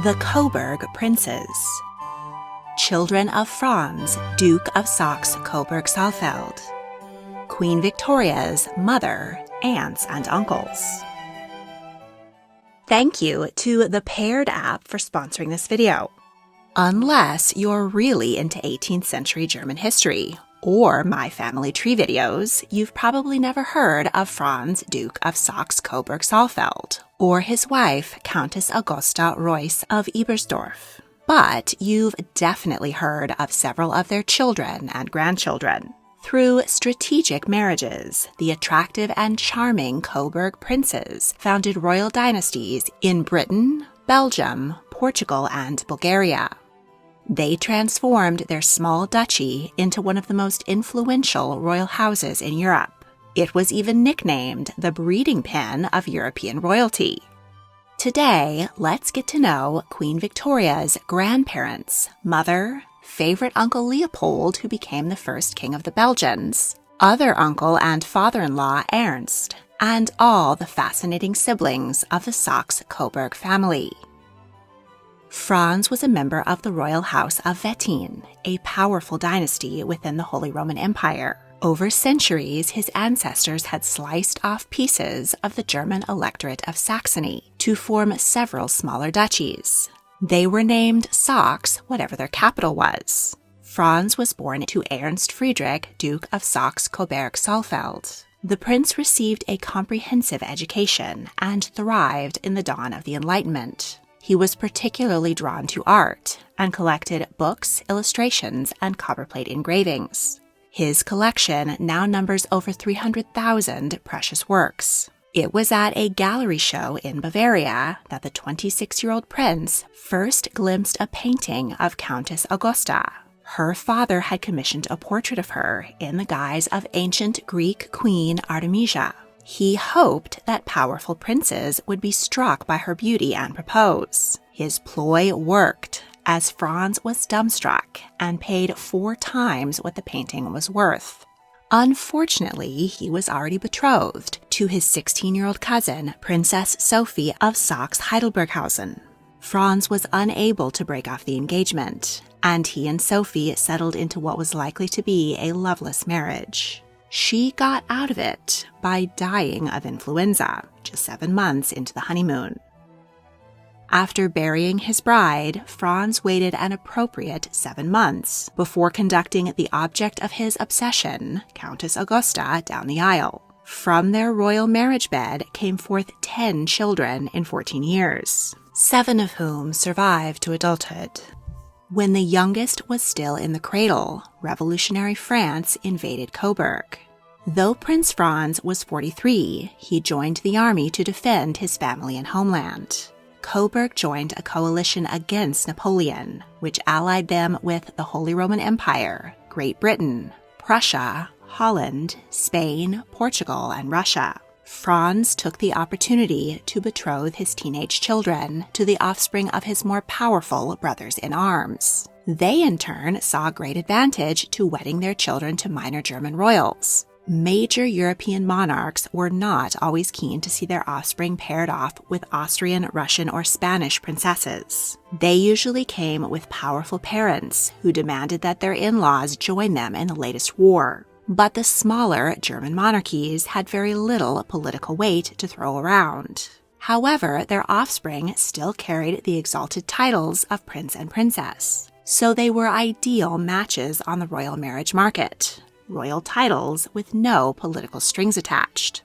The Coburg Princes. Children of Franz, Duke of Saxe-Coburg-Saalfeld. Queen Victoria's mother, aunts, and uncles. Thank you to the Paired app for sponsoring this video. Unless you're really into 18th century German history or my family tree videos, you've probably never heard of Franz, Duke of Saxe-Coburg-Saalfeld, or his wife, Countess Augusta Reuss of Ebersdorf. But you've definitely heard of several of their children and grandchildren. Through strategic marriages, the attractive and charming Coburg princes founded royal dynasties in Britain, Belgium, Portugal, and Bulgaria. They transformed their small duchy into one of the most influential royal houses in Europe. It was even nicknamed the breeding pen of European royalty. Today, let's get to know Queen Victoria's grandparents, mother, favorite uncle Leopold, who became the first king of the Belgians, other uncle and father-in-law Ernst, and all the fascinating siblings of the Saxe-Coburg family. Franz was a member of the royal house of Wettin, a powerful dynasty within the Holy Roman Empire. Over centuries, his ancestors had sliced off pieces of the German electorate of Saxony to form several smaller duchies. They were named Saxe, whatever their capital was. Franz was born to Ernst Friedrich, Duke of Saxe-Coburg-Saalfeld. The prince received a comprehensive education and thrived in the dawn of the Enlightenment. He was particularly drawn to art and collected books, illustrations, and copperplate engravings. His collection now numbers over 300,000 precious works. It was at a gallery show in Bavaria that the 26-year-old prince first glimpsed a painting of Countess Augusta. Her father had commissioned a portrait of her in the guise of ancient Greek queen Artemisia. He hoped that powerful princes would be struck by her beauty and propose. His ploy worked, as Franz was dumbstruck and paid 4 times what the painting was worth. Unfortunately, he was already betrothed to his 16-year-old cousin, Princess Sophie of Saxe-Heidelberghausen. Franz was unable to break off the engagement, and he and Sophie settled into what was likely to be a loveless marriage. She got out of it by dying of influenza, just 7 months into the honeymoon. After burying his bride, Franz waited an appropriate 7 months before conducting the object of his obsession, Countess Augusta, down the aisle. From their royal marriage bed came forth 10 children in 14 years, 7 of whom survived to adulthood. When the youngest was still in the cradle, revolutionary France invaded Coburg. Though Prince Franz was 43, he joined the army to defend his family and homeland. Coburg joined a coalition against Napoleon, which allied them with the Holy Roman Empire, Great Britain, Prussia, Holland, Spain, Portugal, and Russia. Franz took the opportunity to betroth his teenage children to the offspring of his more powerful brothers in arms. They, in turn, saw great advantage to wedding their children to minor German royals. Major European monarchs were not always keen to see their offspring paired off with Austrian, Russian, or Spanish princesses. They usually came with powerful parents who demanded that their in-laws join them in the latest war. But the smaller German monarchies had very little political weight to throw around. However, their offspring still carried the exalted titles of prince and princess, so they were ideal matches on the royal marriage market. Royal titles with no political strings attached.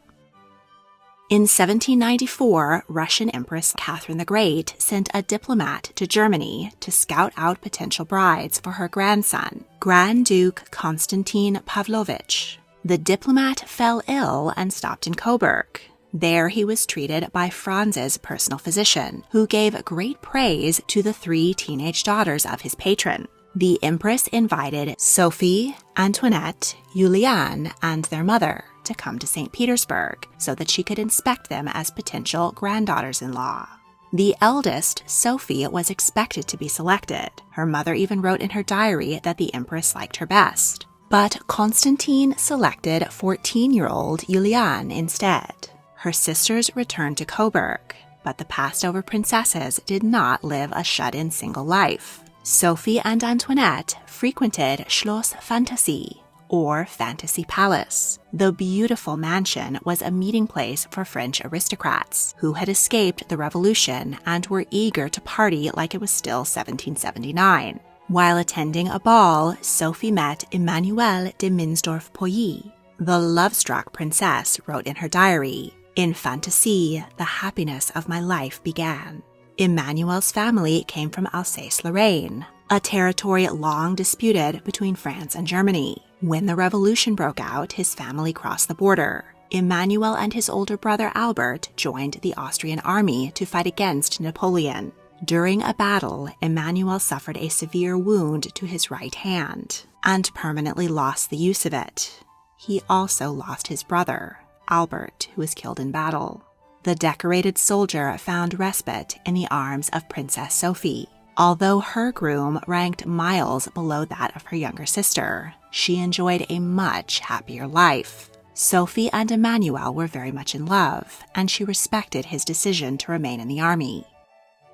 In 1794, Russian Empress Catherine the Great sent a diplomat to Germany to scout out potential brides for her grandson, Grand Duke Konstantin Pavlovich. The diplomat fell ill and stopped in Coburg. There he was treated by Franz's personal physician, who gave great praise to the 3 teenage daughters of his patron. The Empress invited Sophie, Antoinette, Juliane, and their mother to come to St. Petersburg so that she could inspect them as potential granddaughters-in-law. The eldest, Sophie, was expected to be selected. Her mother even wrote in her diary that the Empress liked her best. But Constantine selected 14-year-old Juliane instead. Her sisters returned to Coburg, But the passed-over princesses did not live a shut-in single life. Sophie and Antoinette frequented Schloss Fantasie, or Fantasy Palace. The beautiful mansion was a meeting place for French aristocrats who had escaped the revolution and were eager to party like it was still 1779. While attending a ball, Sophie met Emmanuel de Mensdorff-Pouilly. The love-struck princess wrote in her diary, "In Fantasy, the happiness of my life began." Emmanuel's family came from Alsace-Lorraine, a territory long disputed between France and Germany. When the revolution broke out, his family crossed the border. Emmanuel and his older brother Albert joined the Austrian army to fight against Napoleon. During a battle, Emmanuel suffered a severe wound to his right hand and permanently lost the use of it. He also lost his brother, Albert, who was killed in battle. The decorated soldier found respite in the arms of Princess Sophie. Although her groom ranked miles below that of her younger sister, she enjoyed a much happier life. Sophie and Emmanuel were very much in love, and she respected his decision to remain in the army.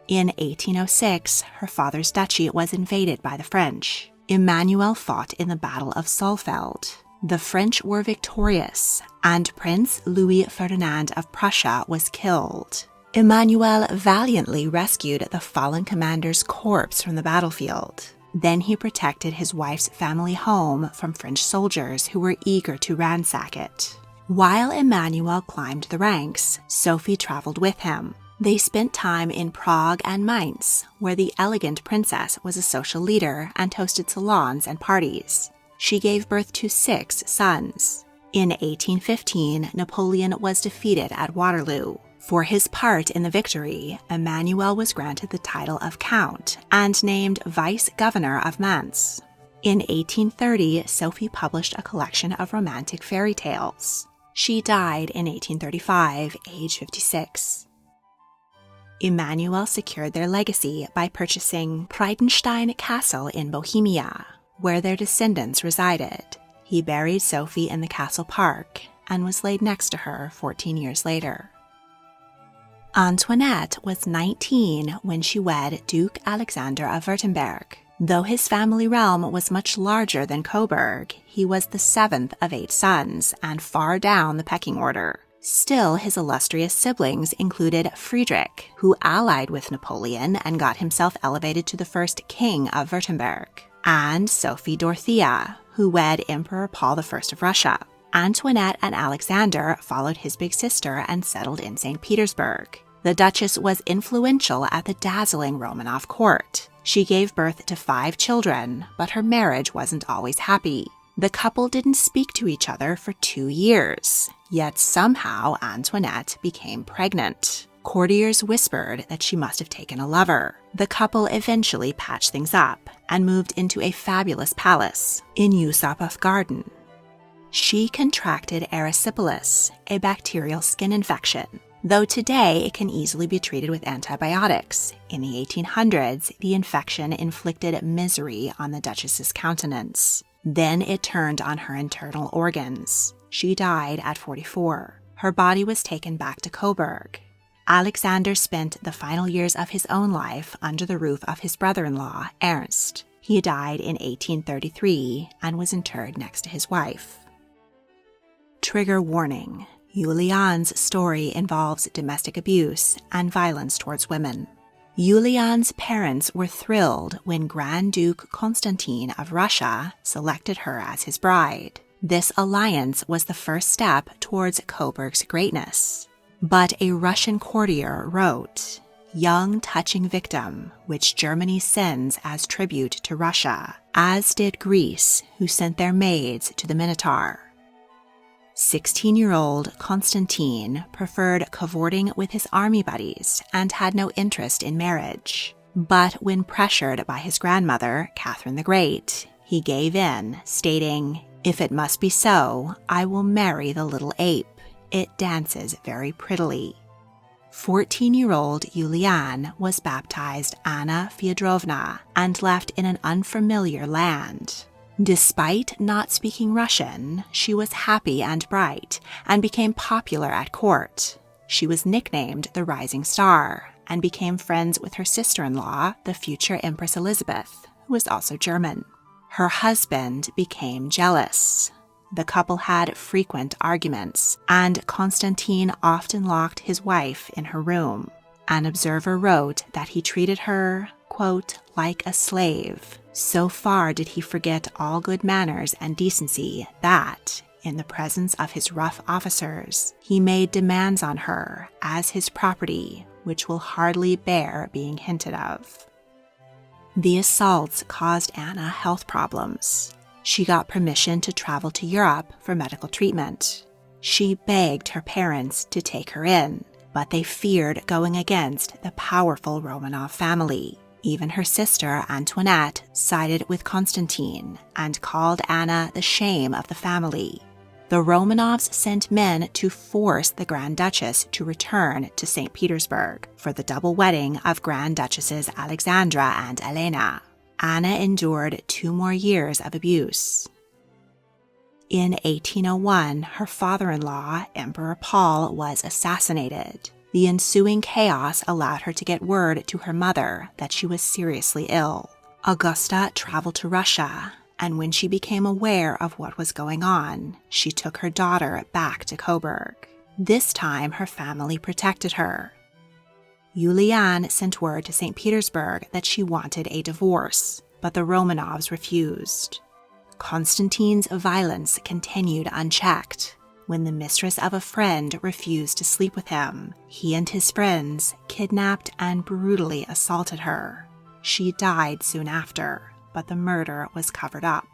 In 1806, her father's duchy was invaded by the French. Emmanuel fought in the Battle of Saalfeld. The French were victorious, and Prince Louis Ferdinand of Prussia was killed. Emmanuel valiantly rescued the fallen commander's corpse from the battlefield. Then he protected his wife's family home from French soldiers who were eager to ransack it. While Emmanuel climbed the ranks, Sophie traveled with him. They spent time in Prague and Mainz, where the elegant princess was a social leader and hosted salons and parties. She gave birth to 6 sons. In 1815, Napoleon was defeated at Waterloo. For his part in the victory, Emmanuel was granted the title of Count and named Vice-Governor of Mainz. In 1830, Sophie published a collection of romantic fairy tales. She died in 1835, age 56. Emmanuel secured their legacy by purchasing Friedenstein Castle in Bohemia, where their descendants resided. He buried Sophie in the castle park and was laid next to her 14 years later. Antoinette was 19 when she wed Duke Alexander of Württemberg. Though his family realm was much larger than Coburg, he was the 7th of 8 sons and far down the pecking order. Still, his illustrious siblings included Friedrich, who allied with Napoleon and got himself elevated to the first king of Württemberg, and Sophie Dorothea, who wed Emperor Paul I of Russia. Antoinette and Alexander followed his big sister and settled in St. Petersburg. The Duchess was influential at the dazzling Romanov court. She gave birth to 5 children, but her marriage wasn't always happy. The couple didn't speak to each other for 2 years, yet somehow Antoinette became pregnant. Courtiers whispered that she must have taken a lover. The couple eventually patched things up and moved into a fabulous palace in Yusupov Garden. She contracted erysipelas, a bacterial skin infection. Though today it can easily be treated with antibiotics, in the 1800s, the infection inflicted misery on the Duchess's countenance. Then it turned on her internal organs. She died at 44. Her body was taken back to Coburg. Alexander spent the final years of his own life under the roof of his brother-in-law, Ernst. He died in 1833 and was interred next to his wife. Trigger warning. Juliane's story involves domestic abuse and violence towards women. Juliane's parents were thrilled when Grand Duke Constantine of Russia selected her as his bride. This alliance was the first step towards Coburg's greatness. But a Russian courtier wrote, "Young touching victim, which Germany sends as tribute to Russia, as did Greece, who sent their maids to the Minotaur." 16-year-old Constantine preferred cavorting with his army buddies and had no interest in marriage. But when pressured by his grandmother, Catherine the Great, he gave in, stating, "If it must be so, I will marry the little ape. It dances very prettily." 14-year-old Juliane was baptized Anna Feodorovna and left in an unfamiliar land. Despite not speaking Russian, she was happy and bright and became popular at court. She was nicknamed the Rising Star and became friends with her sister-in-law, the future Empress Elizabeth, who was also German. Her husband became jealous. The couple had frequent arguments, and Constantine often locked his wife in her room. An observer wrote that he treated her, quote, like a slave. So far did he forget all good manners and decency that, in the presence of his rough officers, he made demands on her as his property, which will hardly bear being hinted of. The assaults caused Anna health problems. She got permission to travel to Europe for medical treatment. She begged her parents to take her in, but they feared going against the powerful Romanov family. Even her sister, Antoinette, sided with Constantine and called Anna the shame of the family. The Romanovs sent men to force the Grand Duchess to return to St. Petersburg for the double wedding of Grand Duchesses Alexandra and Elena. Anna endured 2 more years of abuse. In 1801, her father-in-law, Emperor Paul, was assassinated. The ensuing chaos allowed her to get word to her mother that she was seriously ill. Augusta traveled to Russia, and when she became aware of what was going on, she took her daughter back to Coburg. This time, her family protected her. Juliane sent word to St. Petersburg that she wanted a divorce, but the Romanovs refused. Constantine's violence continued unchecked. When the mistress of a friend refused to sleep with him, he and his friends kidnapped and brutally assaulted her. She died soon after, but the murder was covered up.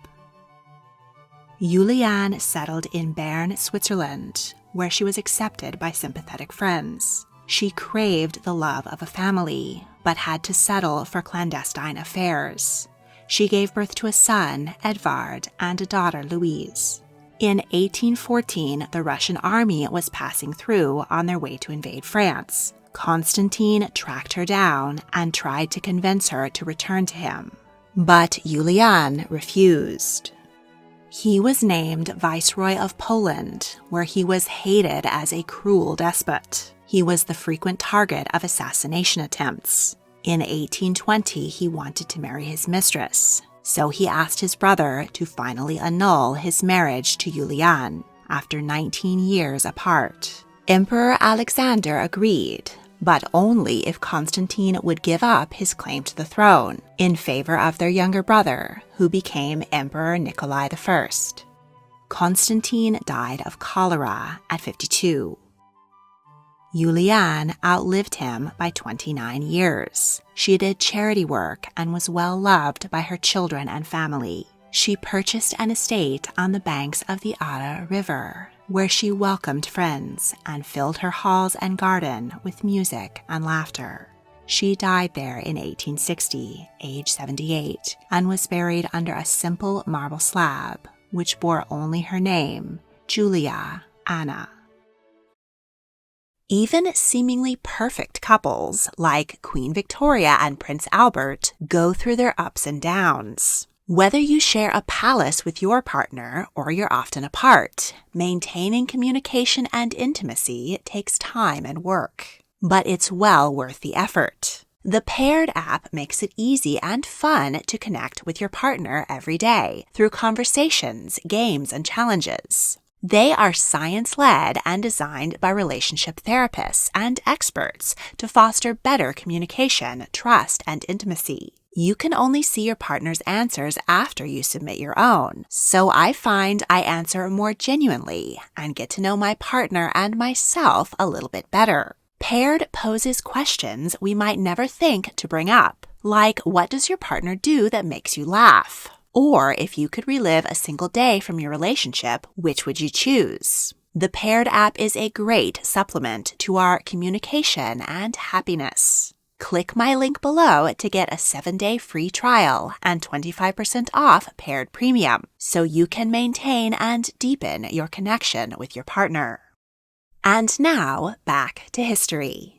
Juliane settled in Bern, Switzerland, where she was accepted by sympathetic friends. She craved the love of a family, but had to settle for clandestine affairs. She gave birth to a son, Edvard, and a daughter, Louise. In 1814, the Russian army was passing through on their way to invade France. Constantine tracked her down and tried to convince her to return to him. But Juliane refused. He was named Viceroy of Poland, where he was hated as a cruel despot. He was the frequent target of assassination attempts. In 1820, he wanted to marry his mistress, so he asked his brother to finally annul his marriage to Juliane after 19 years apart. Emperor Alexander agreed, but only if Constantine would give up his claim to the throne in favor of their younger brother, who became Emperor Nikolai I. Constantine died of cholera at 52. Juliane outlived him by 29 years. She did charity work and was well loved by her children and family. She purchased an estate on the banks of the Ada River, where she welcomed friends and filled her halls and garden with music and laughter. She died there in 1860, age 78, and was buried under a simple marble slab, which bore only her name, Julia Anna. Even seemingly perfect couples, like Queen Victoria and Prince Albert, go through their ups and downs. Whether you share a palace with your partner or you're often apart, maintaining communication and intimacy takes time and work. But it's well worth the effort. The Paired app makes it easy and fun to connect with your partner every day through conversations, games, and challenges. They are science-led and designed by relationship therapists and experts to foster better communication, trust, and intimacy. You can only see your partner's answers after you submit your own, so I find I answer more genuinely and get to know my partner and myself a little bit better. Paired poses questions we might never think to bring up, like what does your partner do that makes you laugh? Or if you could relive a single day from your relationship, which would you choose? The Paired app is a great supplement to our communication and happiness. Click my link below to get a 7-day free trial and 25% off Paired Premium, so you can maintain and deepen your connection with your partner. And now, back to history.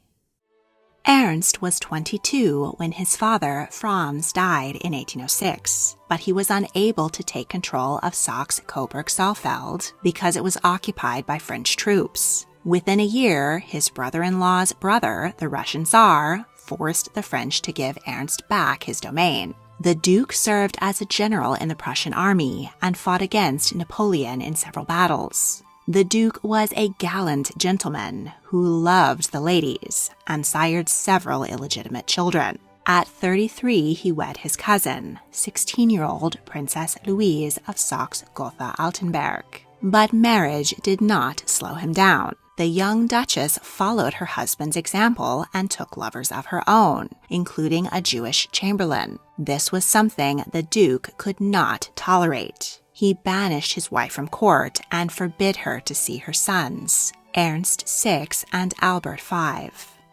Ernst was 22 when his father, Franz, died in 1806, but he was unable to take control of Saxe-Coburg-Saalfeld because it was occupied by French troops. Within a year, his brother-in-law's brother, the Russian Tsar, forced the French to give Ernst back his domain. The Duke served as a general in the Prussian army and fought against Napoleon in several battles. The Duke was a gallant gentleman who loved the ladies and sired several illegitimate children. At 33, he wed his cousin, 16-year-old Princess Louise of Saxe-Gotha-Altenburg. But marriage did not slow him down. The young Duchess followed her husband's example and took lovers of her own, including a Jewish chamberlain. This was something the Duke could not tolerate. He banished his wife from court and forbid her to see her sons, Ernst VI and Albert V.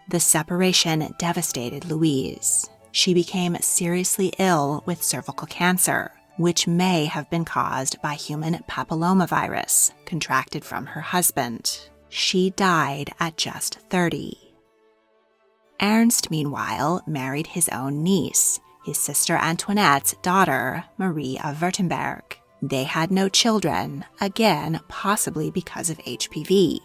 The separation devastated Louise. She became seriously ill with cervical cancer, which may have been caused by human papillomavirus contracted from her husband. She died at just 30. Ernst, meanwhile, married his own niece, his sister Antoinette's daughter, Marie of Württemberg. They had no children, again possibly because of HPV.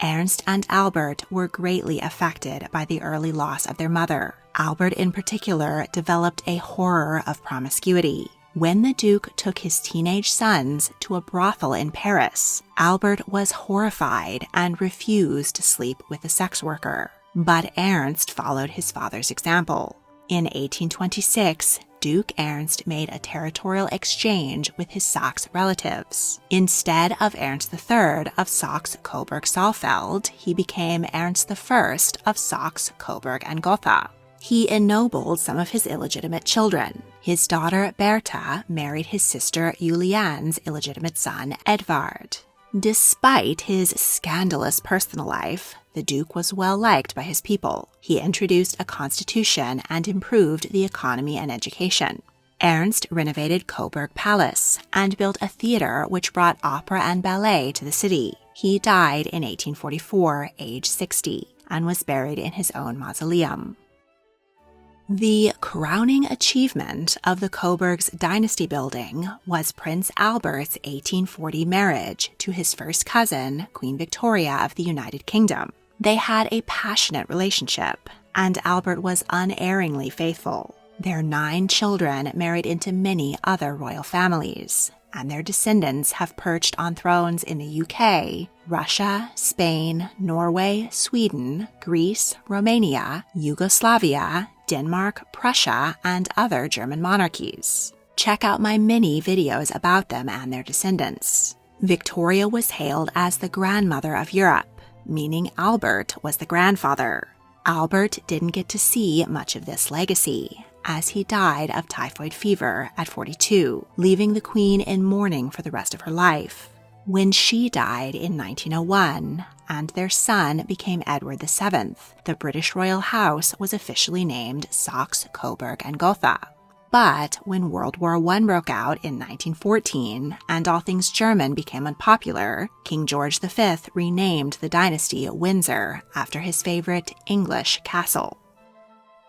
Ernst and Albert were greatly affected by the early loss of their mother. Albert in particular developed a horror of promiscuity. When the Duke took his teenage sons to a brothel in Paris, Albert was horrified and refused to sleep with a sex worker. But Ernst followed his father's example. In 1826, Duke Ernst made a territorial exchange with his Saxe relatives. Instead of Ernst III of Saxe-Coburg-Saalfeld, he became Ernst I of Saxe-Coburg-Gotha. He ennobled some of his illegitimate children. His daughter Bertha married his sister Juliane's illegitimate son Edvard. Despite his scandalous personal life, the Duke was well liked by his people. He introduced a constitution and improved the economy and education. Ernst renovated Coburg Palace and built a theater which brought opera and ballet to the city. He died in 1844, age 60, and was buried in his own mausoleum. The crowning achievement of the Coburgs' dynasty building was Prince Albert's 1840 marriage to his first cousin, Queen Victoria of the United Kingdom. They had a passionate relationship, and Albert was unerringly faithful. Their 9 children married into many other royal families, and their descendants have perched on thrones in the UK, Russia, Spain, Norway, Sweden, Greece, Romania, Yugoslavia, Denmark, Prussia, and other German monarchies. Check out my many videos about them and their descendants. Victoria was hailed as the grandmother of Europe, meaning Albert was the grandfather. Albert didn't get to see much of this legacy, as he died of typhoid fever at 42, leaving the Queen in mourning for the rest of her life. When she died in 1901, and their son became Edward VII, the British royal house was officially named Saxe-Coburg-Gotha. But when World War I broke out in 1914 and all things German became unpopular, King George V renamed the dynasty Windsor after his favorite English castle.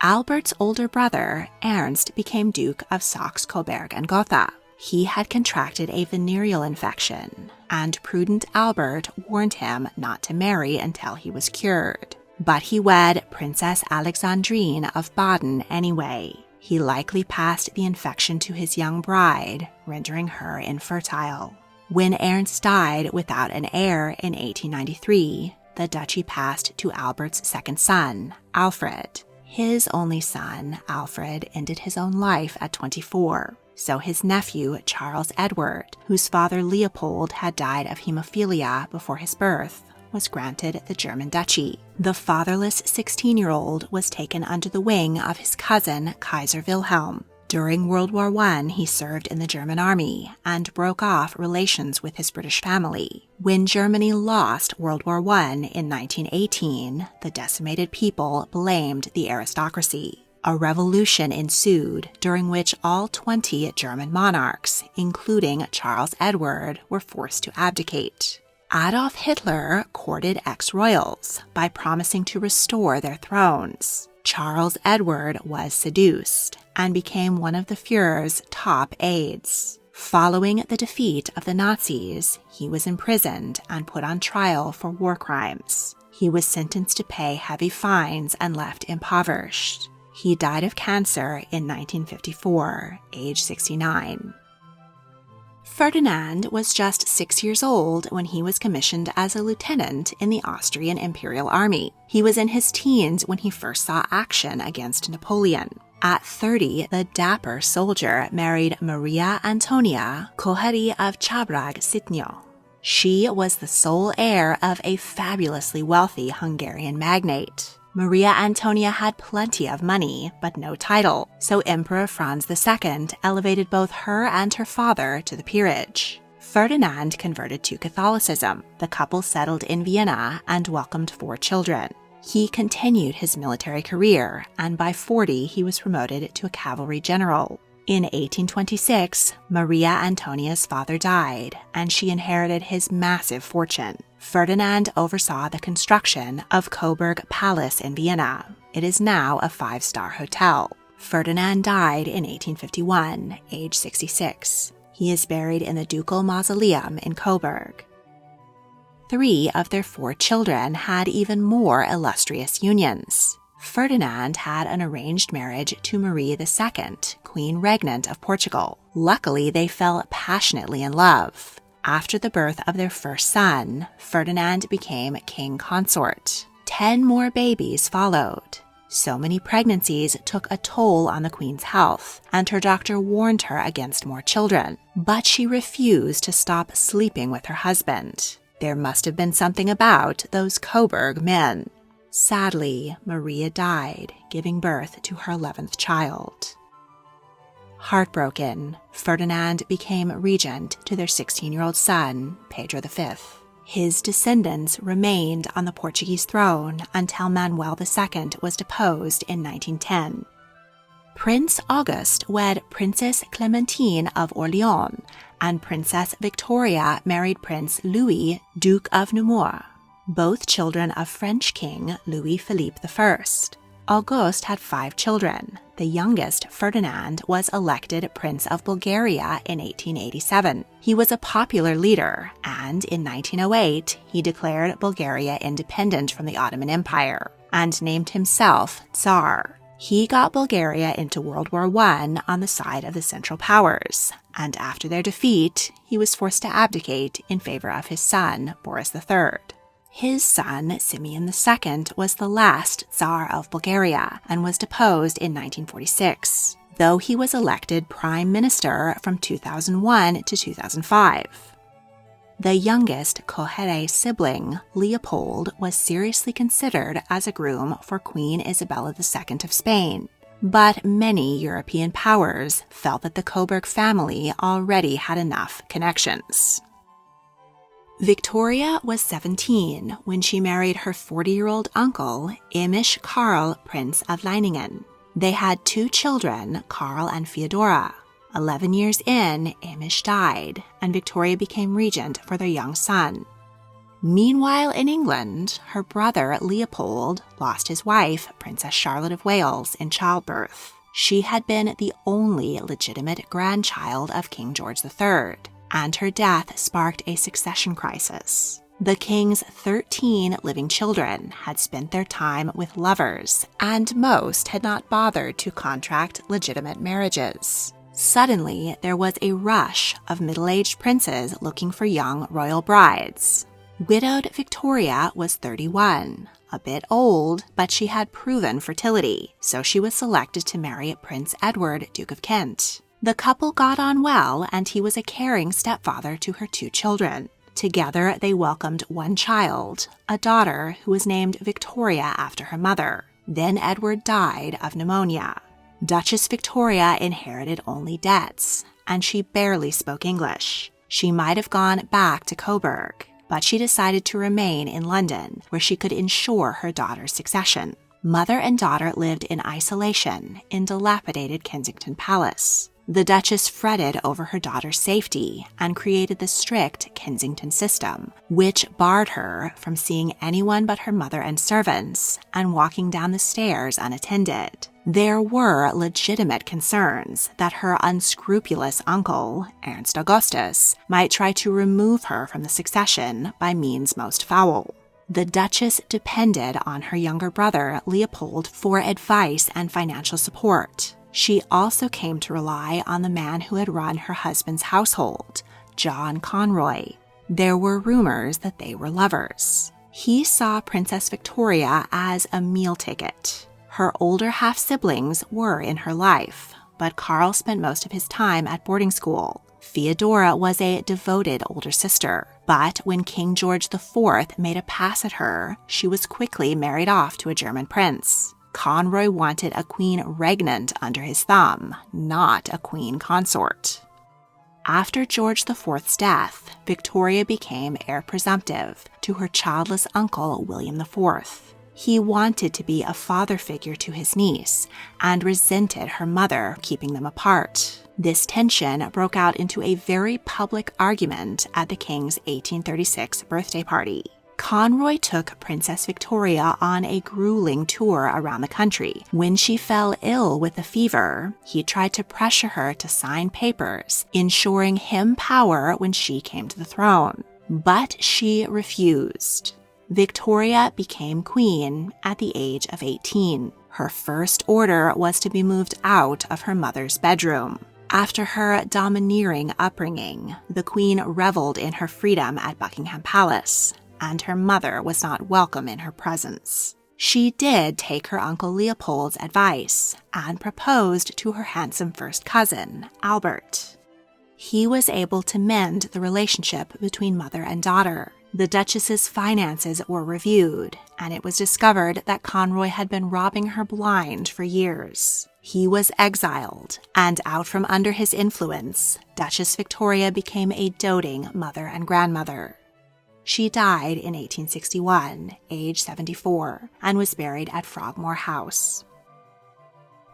Albert's older brother, Ernst, became Duke of Saxe-Coburg-Gotha. He had contracted a venereal infection, and prudent Albert warned him not to marry until he was cured. But he wed Princess Alexandrine of Baden anyway. He likely passed the infection to his young bride, rendering her infertile. When Ernst died without an heir in 1893, the duchy passed to Albert's second son, Alfred. His only son, Alfred, ended his own life at 24. So his nephew, Charles Edward, whose father Leopold had died of hemophilia before his birth, was granted the German duchy. The fatherless 16-year-old was taken under the wing of his cousin, Kaiser Wilhelm. During World War I, he served in the German army and broke off relations with his British family. When Germany lost World War I in 1918, the decimated people blamed the aristocracy. A revolution ensued, during which all 20 German monarchs, including Charles Edward, were forced to abdicate. Adolf Hitler courted ex-royals by promising to restore their thrones. Charles Edward was seduced and became one of the Führer's top aides. Following the defeat of the Nazis, he was imprisoned and put on trial for war crimes. He was sentenced to pay heavy fines and left impoverished. He died of cancer in 1954, age 69. Ferdinand was just 6 years old when he was commissioned as a lieutenant in the Austrian Imperial Army. He was in his teens when he first saw action against Napoleon. At 30, the dapper soldier married Maria Antonia Koháry of Csabrag-Sitnyó. She was the sole heir of a fabulously wealthy Hungarian magnate. Maria Antonia had plenty of money, but no title, so Emperor Franz II elevated both her and her father to the peerage. Ferdinand converted to Catholicism. The couple settled in Vienna and welcomed 4 children. He continued his military career, and by 40 he was promoted to a cavalry general. In 1826, Maria Antonia's father died, and she inherited his massive fortune. Ferdinand oversaw the construction of Coburg Palace in Vienna. It is now a 5-star hotel. Ferdinand died in 1851, age 66. He is buried in the Ducal Mausoleum in Coburg. 3 of their 4 children had even more illustrious unions. Ferdinand had an arranged marriage to Marie II, Queen Regnant of Portugal. Luckily, they fell passionately in love. After the birth of their first son, Ferdinand became king consort. 10 more babies followed. So many pregnancies took a toll on the queen's health, and her doctor warned her against more children. But she refused to stop sleeping with her husband. There must have been something about those Coburg men. Sadly, Maria died, giving birth to her 11th child. Heartbroken, Ferdinand became regent to their 16-year-old son, Pedro V. His descendants remained on the Portuguese throne until Manuel II was deposed in 1910. Prince August wed Princess Clementine of Orléans, and Princess Victoria married Prince Louis, Duke of Nemours, both children of French King Louis-Philippe I. August had 5 children. The youngest, Ferdinand, was elected Prince of Bulgaria in 1887. He was a popular leader, and in 1908, he declared Bulgaria independent from the Ottoman Empire and named himself Tsar. He got Bulgaria into World War I on the side of the Central Powers, and after their defeat, he was forced to abdicate in favor of his son, Boris III. His son, Simeon II, was the last Tsar of Bulgaria and was deposed in 1946, though he was elected prime minister from 2001 to 2005. The youngest Koháry sibling, Leopold, was seriously considered as a groom for Queen Isabella II of Spain, but many European powers felt that the Coburg family already had enough connections. Victoria was 17 when she married her 40-year-old uncle, Emisch Karl, Prince of Leiningen. They had 2 children, Karl and Feodora. 11 years in, Emisch died, and Victoria became regent for their young son. Meanwhile, in England, her brother Leopold lost his wife, Princess Charlotte of Wales, in childbirth. She had been the only legitimate grandchild of King George III, and her death sparked a succession crisis. The king's 13 living children had spent their time with lovers, and most had not bothered to contract legitimate marriages. Suddenly, there was a rush of middle-aged princes looking for young royal brides. Widowed Victoria was 31, a bit old, but she had proven fertility, so she was selected to marry Prince Edward, Duke of Kent. The couple got on well, and he was a caring stepfather to her 2 children. Together, they welcomed 1 child, a daughter who was named Victoria after her mother. Then Edward died of pneumonia. Duchess Victoria inherited only debts, and she barely spoke English. She might have gone back to Coburg, but she decided to remain in London, where she could ensure her daughter's succession. Mother and daughter lived in isolation in dilapidated Kensington Palace. The Duchess fretted over her daughter's safety and created the strict Kensington system, which barred her from seeing anyone but her mother and servants and walking down the stairs unattended. There were legitimate concerns that her unscrupulous uncle, Ernst Augustus, might try to remove her from the succession by means most foul. The Duchess depended on her younger brother, Leopold, for advice and financial support. She also came to rely on the man who had run her husband's household, John Conroy. There were rumors that they were lovers. He saw Princess Victoria as a meal ticket. Her older half-siblings were in her life, but Karl spent most of his time at boarding school. Feodora was a devoted older sister, but when King George IV made a pass at her, she was quickly married off to a German prince. Conroy wanted a queen regnant under his thumb, not a queen consort. After George IV's death, Victoria became heir presumptive to her childless uncle William IV. He wanted to be a father figure to his niece and resented her mother keeping them apart. This tension broke out into a very public argument at the king's 1836 birthday party. Conroy took Princess Victoria on a grueling tour around the country. When she fell ill with a fever, he tried to pressure her to sign papers, ensuring him power when she came to the throne. But she refused. Victoria became queen at the age of 18. Her first order was to be moved out of her mother's bedroom. After her domineering upbringing, the queen reveled in her freedom at Buckingham Palace, and her mother was not welcome in her presence. She did take her uncle Leopold's advice and proposed to her handsome first cousin, Albert. He was able to mend the relationship between mother and daughter. The Duchess's finances were reviewed, and it was discovered that Conroy had been robbing her blind for years. He was exiled, and out from under his influence, Duchess Victoria became a doting mother and grandmother. She died in 1861, age 74, and was buried at Frogmore House.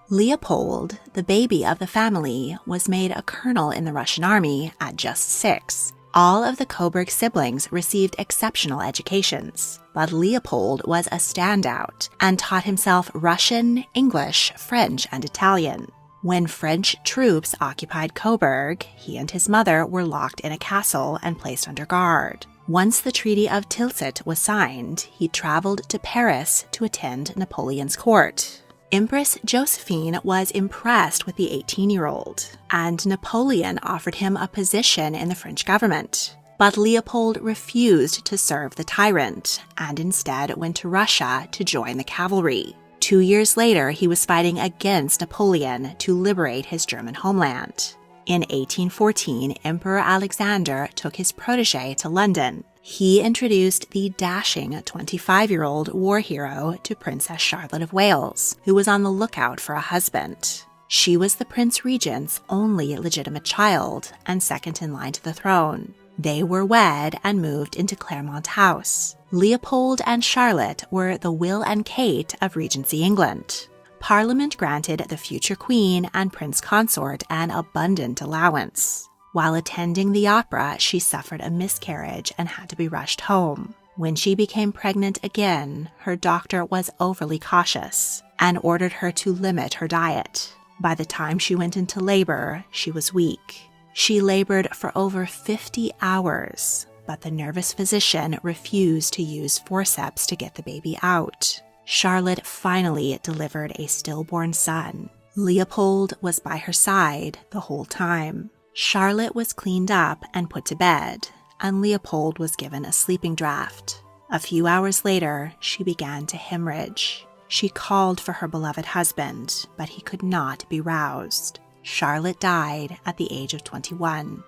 Leopold, the baby of the family, was made a colonel in the Russian army at just 6. All of the Coburg siblings received exceptional educations, but Leopold was a standout and taught himself Russian, English, French, and Italian. When French troops occupied Coburg, he and his mother were locked in a castle and placed under guard. Once the Treaty of Tilsit was signed, he traveled to Paris to attend Napoleon's court. Empress Josephine was impressed with the 18-year-old, and Napoleon offered him a position in the French government. But Leopold refused to serve the tyrant, and instead went to Russia to join the cavalry. 2 years later, he was fighting against Napoleon to liberate his German homeland. In 1814, Emperor Alexander took his protege to London. He introduced the dashing 25-year-old war hero to Princess Charlotte of Wales, who was on the lookout for a husband. She was the Prince Regent's only legitimate child and second in line to the throne. They were wed and moved into Claremont House. Leopold and Charlotte were the Will and Kate of Regency England. Parliament granted the future queen and prince consort an abundant allowance. While attending the opera, she suffered a miscarriage and had to be rushed home. When she became pregnant again, her doctor was overly cautious and ordered her to limit her diet. By the time she went into labor, she was weak. She labored for over 50 hours, but the nervous physician refused to use forceps to get the baby out. Charlotte finally delivered a stillborn son. Leopold was by her side the whole time. Charlotte was cleaned up and put to bed, and Leopold was given a sleeping draught. A few hours later, she began to hemorrhage. She called for her beloved husband, but he could not be roused. Charlotte died at the age of 21.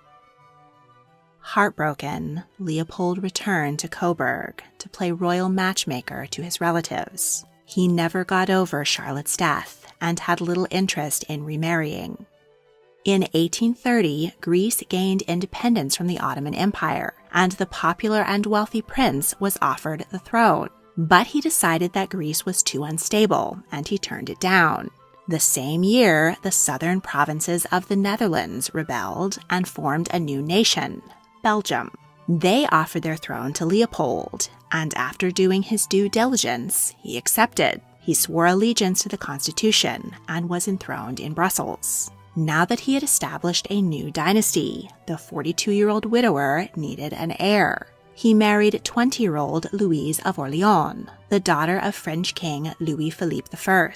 Heartbroken, Leopold returned to Coburg to play royal matchmaker to his relatives. He never got over Charlotte's death and had little interest in remarrying. In 1830, Greece gained independence from the Ottoman Empire, and the popular and wealthy prince was offered the throne. But he decided that Greece was too unstable, and he turned it down. The same year, the southern provinces of the Netherlands rebelled and formed a new nation, Belgium. They offered their throne to Leopold, and after doing his due diligence, he accepted. He He swore allegiance to the Constitution and was enthroned in Brussels. Now that he had established a new dynasty, the 42-year-old widower needed an heir. He married 20-year-old Louise of Orleans, the daughter of French King Louis-Philippe I.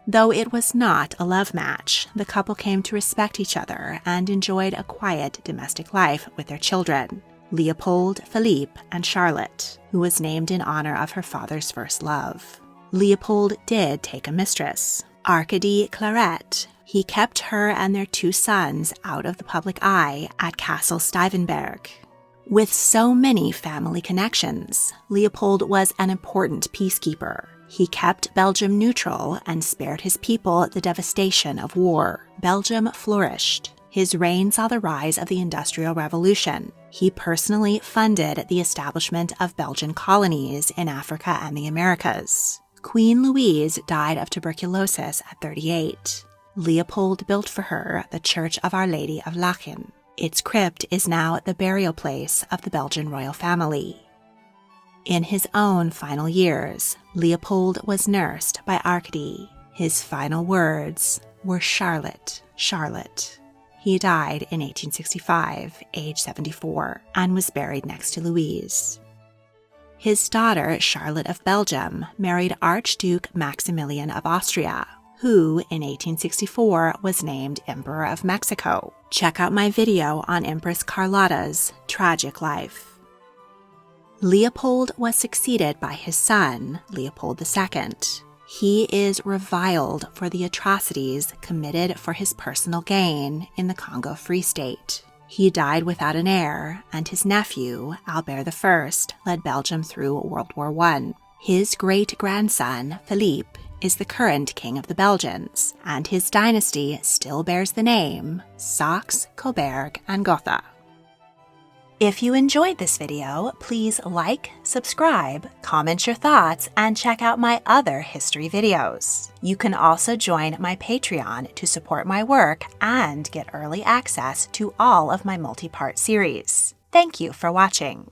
Though it was not a love match, the couple came to respect each other and enjoyed a quiet domestic life with their children, Leopold, Philippe, and Charlotte, who was named in honor of her father's first love. Leopold did take a mistress, Arcady Claret. He kept her and their 2 sons out of the public eye at Castle Stuyvenberg. With so many family connections, Leopold was an important peacekeeper. He kept Belgium neutral and spared his people the devastation of war. Belgium flourished. His reign saw the rise of the Industrial Revolution. He personally funded the establishment of Belgian colonies in Africa and the Americas. Queen Louise died of tuberculosis at 38. Leopold built for her the Church of Our Lady of Lachen. Its crypt is now the burial place of the Belgian royal family. In his own final years, Leopold was nursed by Arcady. His final words were "Charlotte, Charlotte." He died in 1865, age 74, and was buried next to Louise. His daughter, Charlotte of Belgium, married Archduke Maximilian of Austria, who in 1864 was named Emperor of Mexico. Check out my video on Empress Carlotta's tragic life. Leopold was succeeded by his son, Leopold II. He is reviled for the atrocities committed for his personal gain in the Congo Free State. He died without an heir, and his nephew, Albert I, led Belgium through World War I. His great-grandson, Philippe, is the current king of the Belgians, and his dynasty still bears the name Saxe-Coburg-Gotha. If you enjoyed this video, please like, subscribe, comment your thoughts, and check out my other history videos. You can also join my Patreon to support my work and get early access to all of my multi-part series. Thank you for watching.